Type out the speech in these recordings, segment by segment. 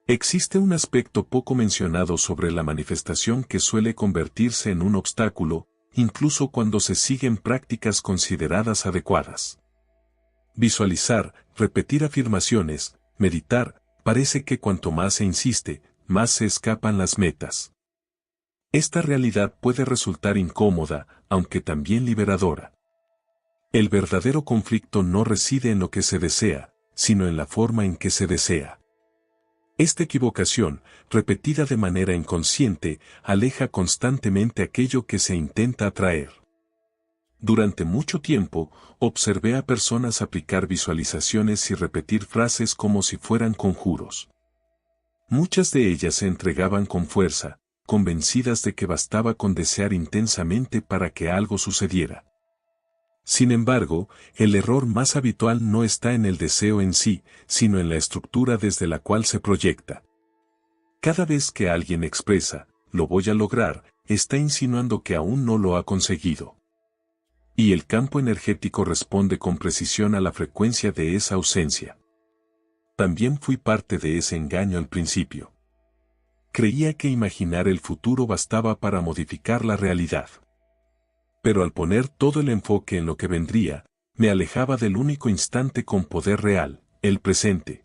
Existe un aspecto poco mencionado sobre la manifestación que suele convertirse en un obstáculo, incluso cuando se siguen prácticas consideradas adecuadas. Visualizar, repetir afirmaciones, meditar, parece que cuanto más se insiste, más se escapan las metas. Esta realidad puede resultar incómoda, aunque también liberadora. El verdadero conflicto no reside en lo que se desea, sino en la forma en que se desea. Esta equivocación, repetida de manera inconsciente, aleja constantemente aquello que se intenta atraer. Durante mucho tiempo, observé a personas aplicar visualizaciones y repetir frases como si fueran conjuros. Muchas de ellas se entregaban con fuerza, convencidas de que bastaba con desear intensamente para que algo sucediera. Sin embargo, el error más habitual no está en el deseo en sí, sino en la estructura desde la cual se proyecta. Cada vez que alguien expresa, "lo voy a lograr", está insinuando que aún no lo ha conseguido. Y el campo energético responde con precisión a la frecuencia de esa ausencia. También fui parte de ese engaño al principio. Creía que imaginar el futuro bastaba para modificar la realidad. Pero al poner todo el enfoque en lo que vendría, me alejaba del único instante con poder real, el presente.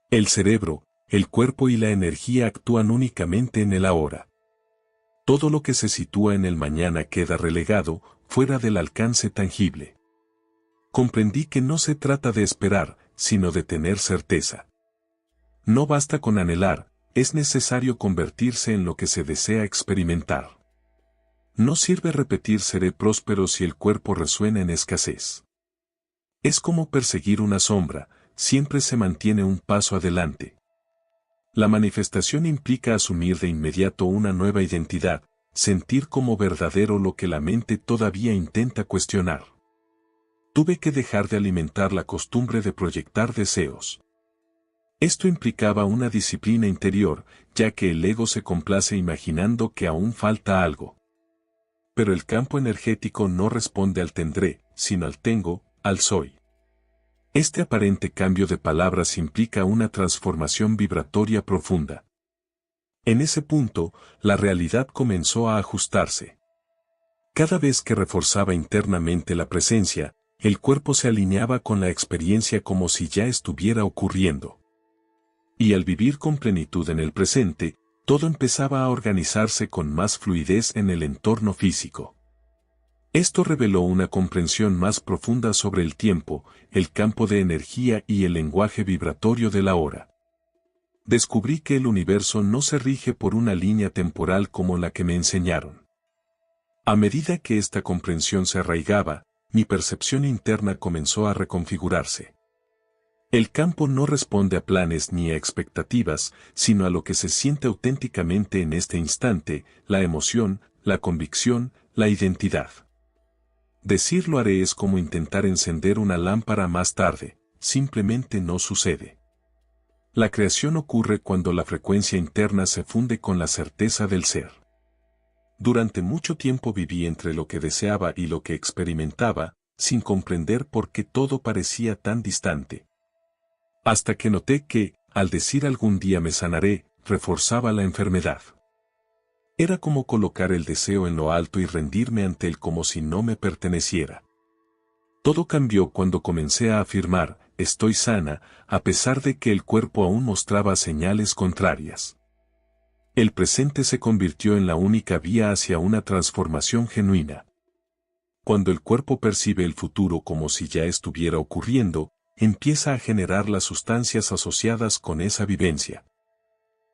El cerebro, el cuerpo y la energía actúan únicamente en el ahora. Todo lo que se sitúa en el mañana queda relegado, fuera del alcance tangible. Comprendí que no se trata de esperar, sino de tener certeza. No basta con anhelar, es necesario convertirse en lo que se desea experimentar. No sirve repetir "seré próspero" si el cuerpo resuena en escasez. Es como perseguir una sombra, siempre se mantiene un paso adelante. La manifestación implica asumir de inmediato una nueva identidad, sentir como verdadero lo que la mente todavía intenta cuestionar. Tuve que dejar de alimentar la costumbre de proyectar deseos. Esto implicaba una disciplina interior, ya que el ego se complace imaginando que aún falta algo. Pero el campo energético no responde al tendré, sino al tengo, al soy. Este aparente cambio de palabras implica una transformación vibratoria profunda. En ese punto, la realidad comenzó a ajustarse. Cada vez que reforzaba internamente la presencia, el cuerpo se alineaba con la experiencia como si ya estuviera ocurriendo. Y al vivir con plenitud en el presente, todo empezaba a organizarse con más fluidez en el entorno físico. Esto reveló una comprensión más profunda sobre el tiempo, el campo de energía y el lenguaje vibratorio de la hora. Descubrí que el universo no se rige por una línea temporal como la que me enseñaron. A medida que esta comprensión se arraigaba, mi percepción interna comenzó a reconfigurarse. El campo no responde a planes ni a expectativas, sino a lo que se siente auténticamente en este instante, la emoción, la convicción, la identidad. Decir "lo haré" es como intentar encender una lámpara más tarde, simplemente no sucede. La creación ocurre cuando la frecuencia interna se funde con la certeza del ser. Durante mucho tiempo viví entre lo que deseaba y lo que experimentaba, sin comprender por qué todo parecía tan distante. Hasta que noté que, al decir "algún día me sanaré", reforzaba la enfermedad. Era como colocar el deseo en lo alto y rendirme ante él como si no me perteneciera. Todo cambió cuando comencé a afirmar "estoy sana", a pesar de que el cuerpo aún mostraba señales contrarias. El presente se convirtió en la única vía hacia una transformación genuina. Cuando el cuerpo percibe el futuro como si ya estuviera ocurriendo, empieza a generar las sustancias asociadas con esa vivencia.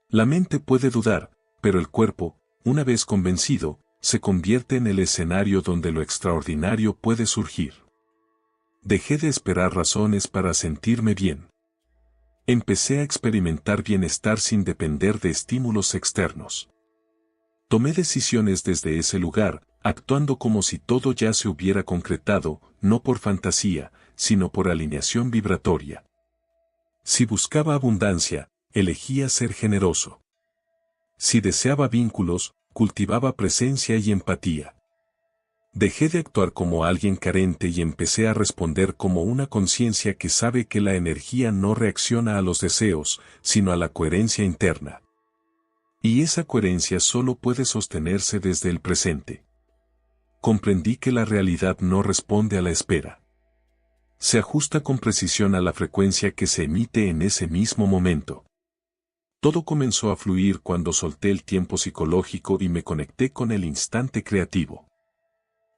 La mente puede dudar, pero el cuerpo, una vez convencido, se convierte en el escenario donde lo extraordinario puede surgir. Dejé de esperar razones para sentirme bien. Empecé a experimentar bienestar sin depender de estímulos externos. Tomé decisiones desde ese lugar, actuando como si todo ya se hubiera concretado, no por fantasía, sino por alineación vibratoria. Si buscaba abundancia, elegía ser generoso. Si deseaba vínculos, cultivaba presencia y empatía. Dejé de actuar como alguien carente y empecé a responder como una conciencia que sabe que la energía no reacciona a los deseos, sino a la coherencia interna. Y esa coherencia solo puede sostenerse desde el presente. Comprendí que la realidad no responde a la espera. Se ajusta con precisión a la frecuencia que se emite en ese mismo momento. Todo comenzó a fluir cuando solté el tiempo psicológico y me conecté con el instante creativo.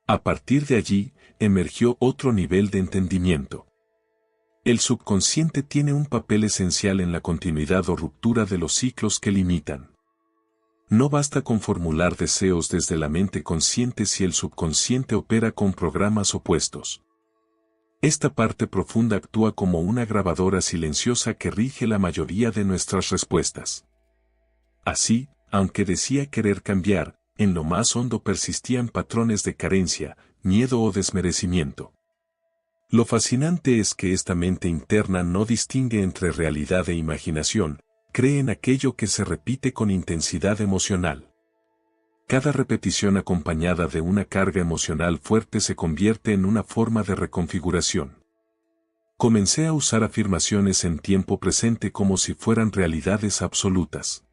A partir de allí, emergió otro nivel de entendimiento. El subconsciente tiene un papel esencial en la continuidad o ruptura de los ciclos que limitan. No basta con formular deseos desde la mente consciente si el subconsciente opera con programas opuestos. Esta parte profunda actúa como una grabadora silenciosa que rige la mayoría de nuestras respuestas. Así, aunque decía querer cambiar, en lo más hondo persistían patrones de carencia, miedo o desmerecimiento. Lo fascinante es que esta mente interna no distingue entre realidad e imaginación, cree en aquello que se repite con intensidad emocional. Cada repetición acompañada de una carga emocional fuerte se convierte en una forma de reconfiguración. Comencé a usar afirmaciones en tiempo presente como si fueran realidades absolutas.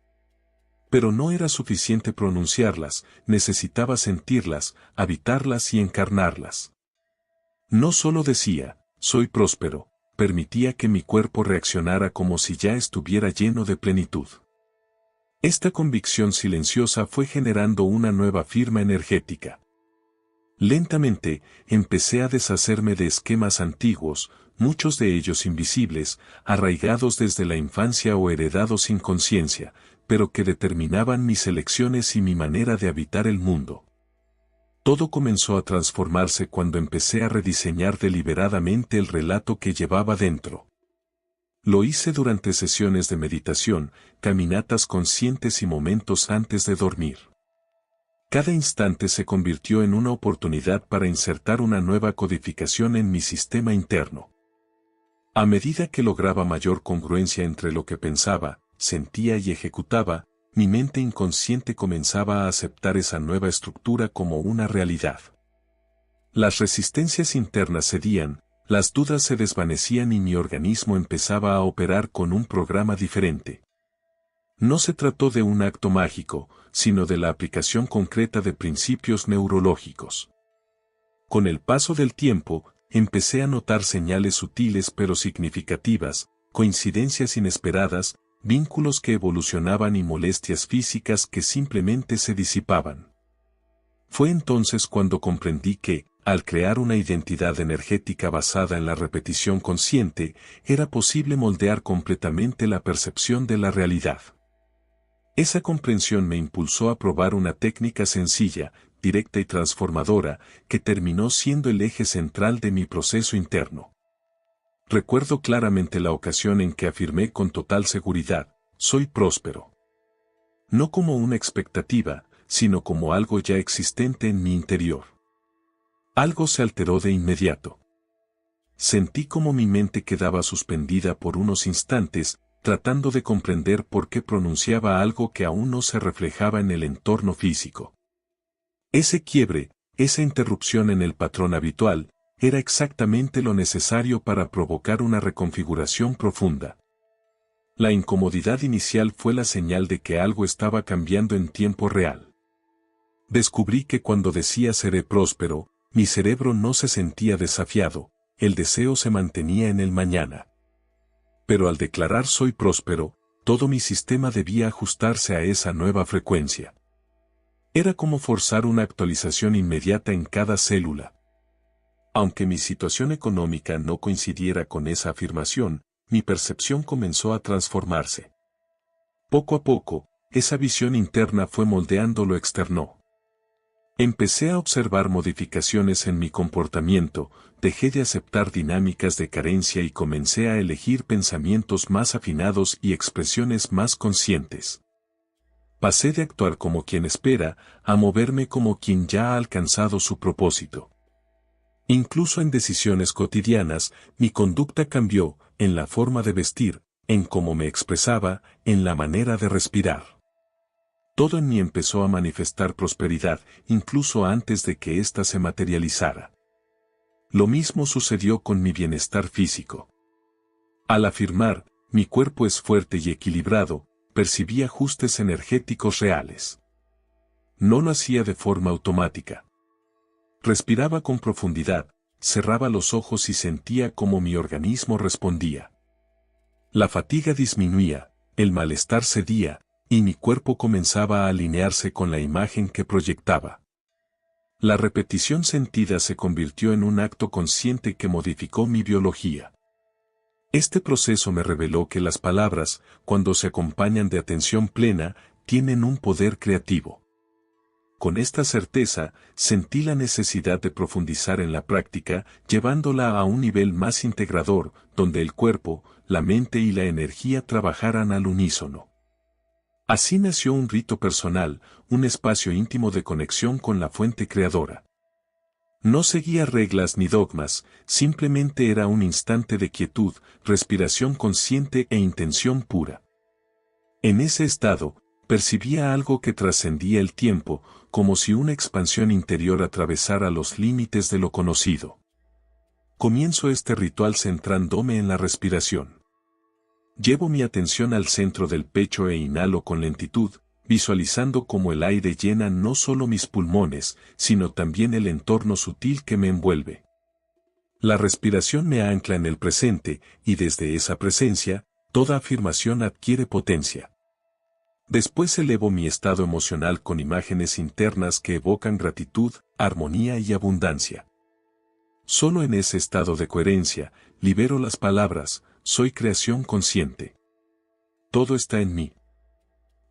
Pero no era suficiente pronunciarlas, necesitaba sentirlas, habitarlas y encarnarlas. No solo decía, soy próspero, permitía que mi cuerpo reaccionara como si ya estuviera lleno de plenitud. Esta convicción silenciosa fue generando una nueva firma energética. Lentamente, empecé a deshacerme de esquemas antiguos, muchos de ellos invisibles, arraigados desde la infancia o heredados sin conciencia, pero que determinaban mis elecciones y mi manera de habitar el mundo. Todo comenzó a transformarse cuando empecé a rediseñar deliberadamente el relato que llevaba dentro. Lo hice durante sesiones de meditación, caminatas conscientes y momentos antes de dormir. Cada instante se convirtió en una oportunidad para insertar una nueva codificación en mi sistema interno. A medida que lograba mayor congruencia entre lo que pensaba, sentía y ejecutaba, mi mente inconsciente comenzaba a aceptar esa nueva estructura como una realidad. Las resistencias internas cedían, las dudas se desvanecían y mi organismo empezaba a operar con un programa diferente. No se trató de un acto mágico, sino de la aplicación concreta de principios neurológicos. Con el paso del tiempo, empecé a notar señales sutiles pero significativas, coincidencias inesperadas, vínculos que evolucionaban y molestias físicas que simplemente se disipaban. Fue entonces cuando comprendí que, al crear una identidad energética basada en la repetición consciente, era posible moldear completamente la percepción de la realidad. Esa comprensión me impulsó a probar una técnica sencilla, directa y transformadora, que terminó siendo el eje central de mi proceso interno. Recuerdo claramente la ocasión en que afirmé con total seguridad, soy próspero. No como una expectativa, sino como algo ya existente en mi interior. Algo se alteró de inmediato. Sentí como mi mente quedaba suspendida por unos instantes, tratando de comprender por qué pronunciaba algo que aún no se reflejaba en el entorno físico. Ese quiebre, esa interrupción en el patrón habitual, era exactamente lo necesario para provocar una reconfiguración profunda. La incomodidad inicial fue la señal de que algo estaba cambiando en tiempo real. Descubrí que cuando decía seré próspero, mi cerebro no se sentía desafiado, el deseo se mantenía en el mañana. Pero al declarar soy próspero, todo mi sistema debía ajustarse a esa nueva frecuencia. Era como forzar una actualización inmediata en cada célula. Aunque mi situación económica no coincidiera con esa afirmación, mi percepción comenzó a transformarse. Poco a poco, esa visión interna fue moldeando lo externo. Empecé a observar modificaciones en mi comportamiento, dejé de aceptar dinámicas de carencia y comencé a elegir pensamientos más afinados y expresiones más conscientes. Pasé de actuar como quien espera, a moverme como quien ya ha alcanzado su propósito. Incluso en decisiones cotidianas, mi conducta cambió, en la forma de vestir, en cómo me expresaba, en la manera de respirar. Todo en mí empezó a manifestar prosperidad, incluso antes de que ésta se materializara. Lo mismo sucedió con mi bienestar físico. Al afirmar, mi cuerpo es fuerte y equilibrado, percibí ajustes energéticos reales. No lo hacía de forma automática. Respiraba con profundidad, cerraba los ojos y sentía cómo mi organismo respondía. La fatiga disminuía, el malestar cedía, y mi cuerpo comenzaba a alinearse con la imagen que proyectaba. La repetición sentida se convirtió en un acto consciente que modificó mi biología. Este proceso me reveló que las palabras, cuando se acompañan de atención plena, tienen un poder creativo. Con esta certeza, sentí la necesidad de profundizar en la práctica, llevándola a un nivel más integrador, donde el cuerpo, la mente y la energía trabajaran al unísono. Así nació un rito personal, un espacio íntimo de conexión con la fuente creadora. No seguía reglas ni dogmas, simplemente era un instante de quietud, respiración consciente e intención pura. En ese estado, percibía algo que trascendía el tiempo, como si una expansión interior atravesara los límites de lo conocido. Comienzo este ritual centrándome en la respiración. Llevo mi atención al centro del pecho e inhalo con lentitud, visualizando cómo el aire llena no solo mis pulmones, sino también el entorno sutil que me envuelve. La respiración me ancla en el presente, y desde esa presencia, toda afirmación adquiere potencia. Después elevo mi estado emocional con imágenes internas que evocan gratitud, armonía y abundancia. Solo en ese estado de coherencia, libero las palabras, soy creación consciente. Todo está en mí.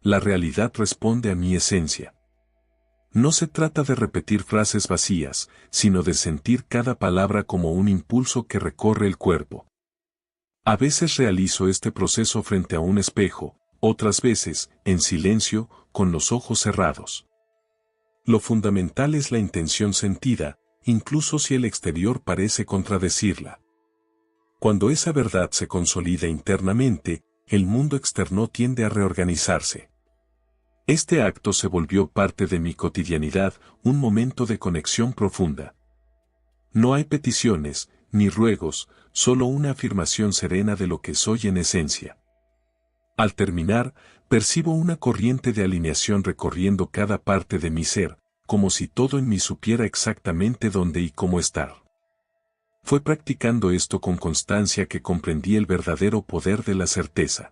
La realidad responde a mi esencia. No se trata de repetir frases vacías, sino de sentir cada palabra como un impulso que recorre el cuerpo. A veces realizo este proceso frente a un espejo, otras veces, en silencio, con los ojos cerrados. Lo fundamental es la intención sentida, incluso si el exterior parece contradecirla. Cuando esa verdad se consolida internamente, el mundo externo tiende a reorganizarse. Este acto se volvió parte de mi cotidianidad, un momento de conexión profunda. No hay peticiones, ni ruegos, solo una afirmación serena de lo que soy en esencia. Al terminar, percibo una corriente de alineación recorriendo cada parte de mi ser, como si todo en mí supiera exactamente dónde y cómo estar. Fue practicando esto con constancia que comprendí el verdadero poder de la certeza.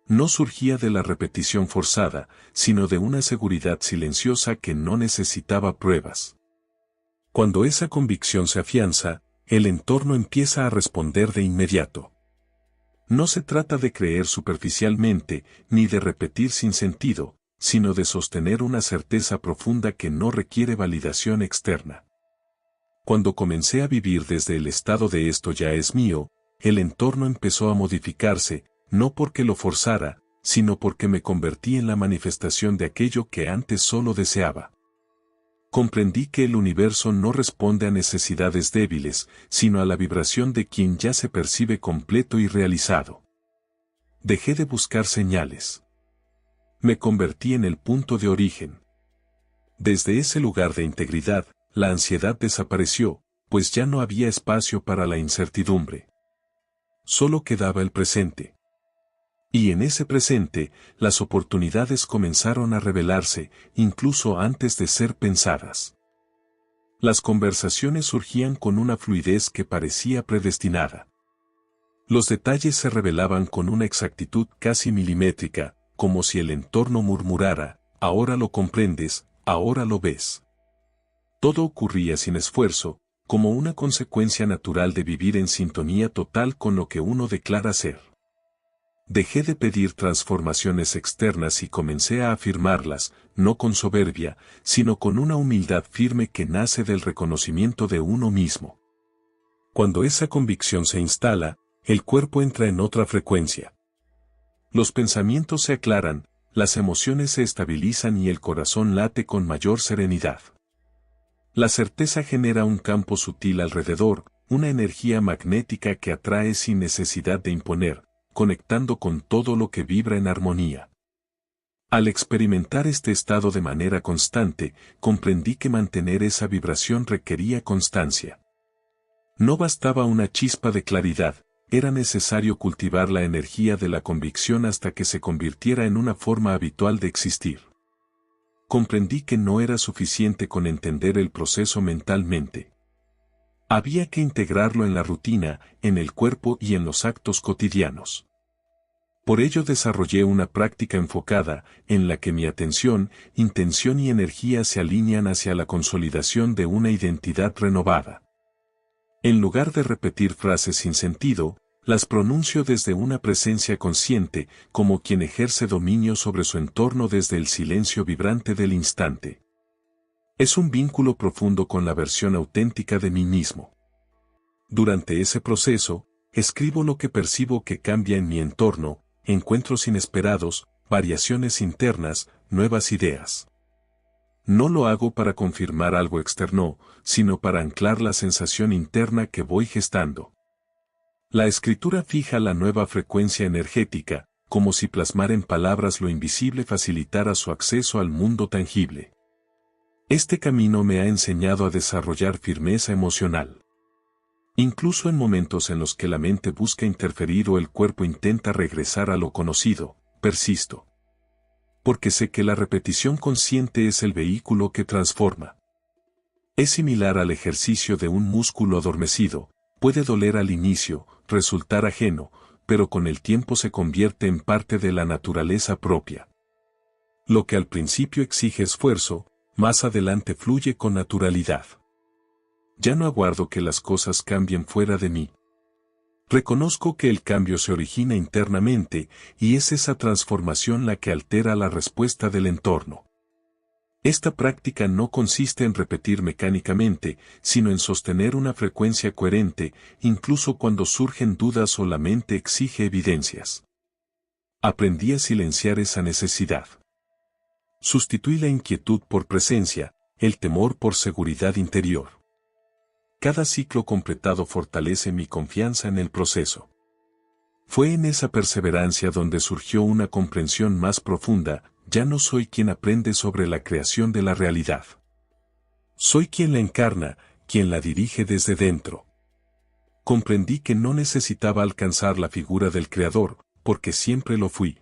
No surgía de la repetición forzada, sino de una seguridad silenciosa que no necesitaba pruebas. Cuando esa convicción se afianza, el entorno empieza a responder de inmediato. No se trata de creer superficialmente, ni de repetir sin sentido, sino de sostener una certeza profunda que no requiere validación externa. Cuando comencé a vivir desde el estado de esto ya es mío, el entorno empezó a modificarse, no porque lo forzara, sino porque me convertí en la manifestación de aquello que antes solo deseaba. Comprendí que el universo no responde a necesidades débiles, sino a la vibración de quien ya se percibe completo y realizado. Dejé de buscar señales. Me convertí en el punto de origen. Desde ese lugar de integridad, la ansiedad desapareció, pues ya no había espacio para la incertidumbre. Solo quedaba el presente. Y en ese presente, las oportunidades comenzaron a revelarse, incluso antes de ser pensadas. Las conversaciones surgían con una fluidez que parecía predestinada. Los detalles se revelaban con una exactitud casi milimétrica, como si el entorno murmurara, ahora lo comprendes, ahora lo ves. Todo ocurría sin esfuerzo, como una consecuencia natural de vivir en sintonía total con lo que uno declara ser. Dejé de pedir transformaciones externas y comencé a afirmarlas, no con soberbia, sino con una humildad firme que nace del reconocimiento de uno mismo. Cuando esa convicción se instala, el cuerpo entra en otra frecuencia. Los pensamientos se aclaran, las emociones se estabilizan y el corazón late con mayor serenidad. La certeza genera un campo sutil alrededor, una energía magnética que atrae sin necesidad de imponer, conectando con todo lo que vibra en armonía. Al experimentar este estado de manera constante, comprendí que mantener esa vibración requería constancia. No bastaba una chispa de claridad, era necesario cultivar la energía de la convicción hasta que se convirtiera en una forma habitual de existir. Comprendí que no era suficiente con entender el proceso mentalmente. Había que integrarlo en la rutina, en el cuerpo y en los actos cotidianos. Por ello desarrollé una práctica enfocada, en la que mi atención, intención y energía se alinean hacia la consolidación de una identidad renovada. En lugar de repetir frases sin sentido, las pronuncio desde una presencia consciente, como quien ejerce dominio sobre su entorno desde el silencio vibrante del instante. Es un vínculo profundo con la versión auténtica de mí mismo. Durante ese proceso, escribo lo que percibo que cambia en mi entorno, encuentros inesperados, variaciones internas, nuevas ideas. No lo hago para confirmar algo externo, sino para anclar la sensación interna que voy gestando. La escritura fija la nueva frecuencia energética, como si plasmar en palabras lo invisible facilitara su acceso al mundo tangible. Este camino me ha enseñado a desarrollar firmeza emocional. Incluso en momentos en los que la mente busca interferir o el cuerpo intenta regresar a lo conocido, persisto. Porque sé que la repetición consciente es el vehículo que transforma. Es similar al ejercicio de un músculo adormecido, puede doler al inicio, resultar ajeno, pero con el tiempo se convierte en parte de la naturaleza propia. Lo que al principio exige esfuerzo, más adelante fluye con naturalidad. Ya no aguardo que las cosas cambien fuera de mí. Reconozco que el cambio se origina internamente y es esa transformación la que altera la respuesta del entorno. Esta práctica no consiste en repetir mecánicamente, sino en sostener una frecuencia coherente, incluso cuando surgen dudas o la mente exige evidencias. Aprendí a silenciar esa necesidad. Sustituí la inquietud por presencia, el temor por seguridad interior. Cada ciclo completado fortalece mi confianza en el proceso. Fue en esa perseverancia donde surgió una comprensión más profunda, ya no soy quien aprende sobre la creación de la realidad. Soy quien la encarna, quien la dirige desde dentro. Comprendí que no necesitaba alcanzar la figura del Creador, porque siempre lo fui.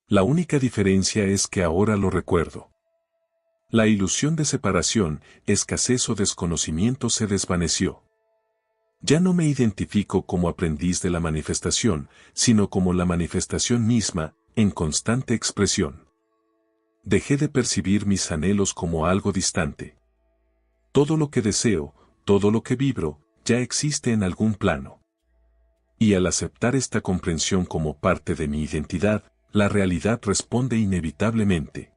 La única diferencia es que ahora lo recuerdo. La ilusión de separación, escasez o desconocimiento se desvaneció. Ya no me identifico como aprendiz de la manifestación, sino como la manifestación misma, en constante expresión. Dejé de percibir mis anhelos como algo distante. Todo lo que deseo, todo lo que vibro, ya existe en algún plano. Y al aceptar esta comprensión como parte de mi identidad, la realidad responde inevitablemente.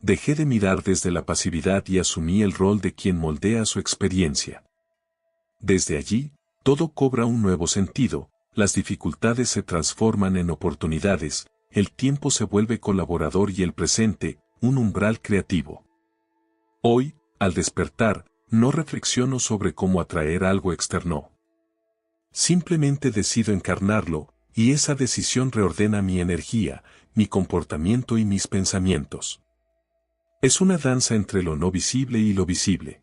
Dejé de mirar desde la pasividad y asumí el rol de quien moldea su experiencia. Desde allí, todo cobra un nuevo sentido, las dificultades se transforman en oportunidades, el tiempo se vuelve colaborador y el presente, un umbral creativo. Hoy, al despertar, no reflexiono sobre cómo atraer algo externo. Simplemente decido encarnarlo, y esa decisión reordena mi energía, mi comportamiento y mis pensamientos. Es una danza entre lo no visible y lo visible.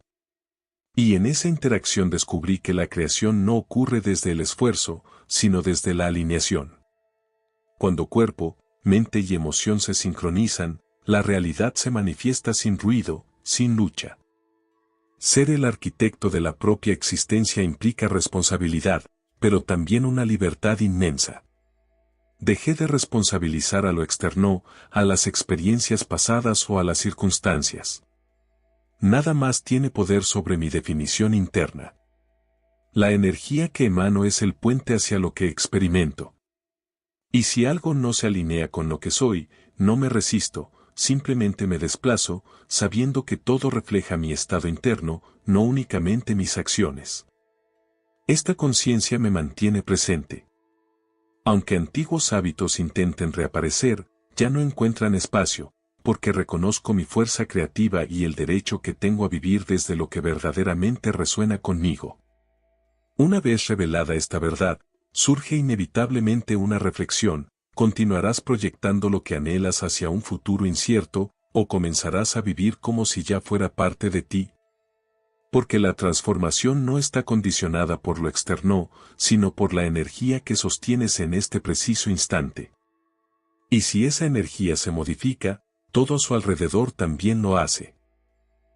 Y en esa interacción descubrí que la creación no ocurre desde el esfuerzo, sino desde la alineación. Cuando cuerpo, mente y emoción se sincronizan, la realidad se manifiesta sin ruido, sin lucha. Ser el arquitecto de la propia existencia implica responsabilidad, pero también una libertad inmensa. Dejé de responsabilizar a lo externo, a las experiencias pasadas o a las circunstancias. Nada más tiene poder sobre mi definición interna. La energía que emano es el puente hacia lo que experimento. Y si algo no se alinea con lo que soy, no me resisto, simplemente me desplazo, sabiendo que todo refleja mi estado interno, no únicamente mis acciones. Esta conciencia me mantiene presente. Aunque antiguos hábitos intenten reaparecer, ya no encuentran espacio, porque reconozco mi fuerza creativa y el derecho que tengo a vivir desde lo que verdaderamente resuena conmigo. Una vez revelada esta verdad, surge inevitablemente una reflexión, continuarás proyectando lo que anhelas hacia un futuro incierto, o comenzarás a vivir como si ya fuera parte de ti. Porque la transformación no está condicionada por lo externo, sino por la energía que sostienes en este preciso instante. Y si esa energía se modifica, todo a su alrededor también lo hace.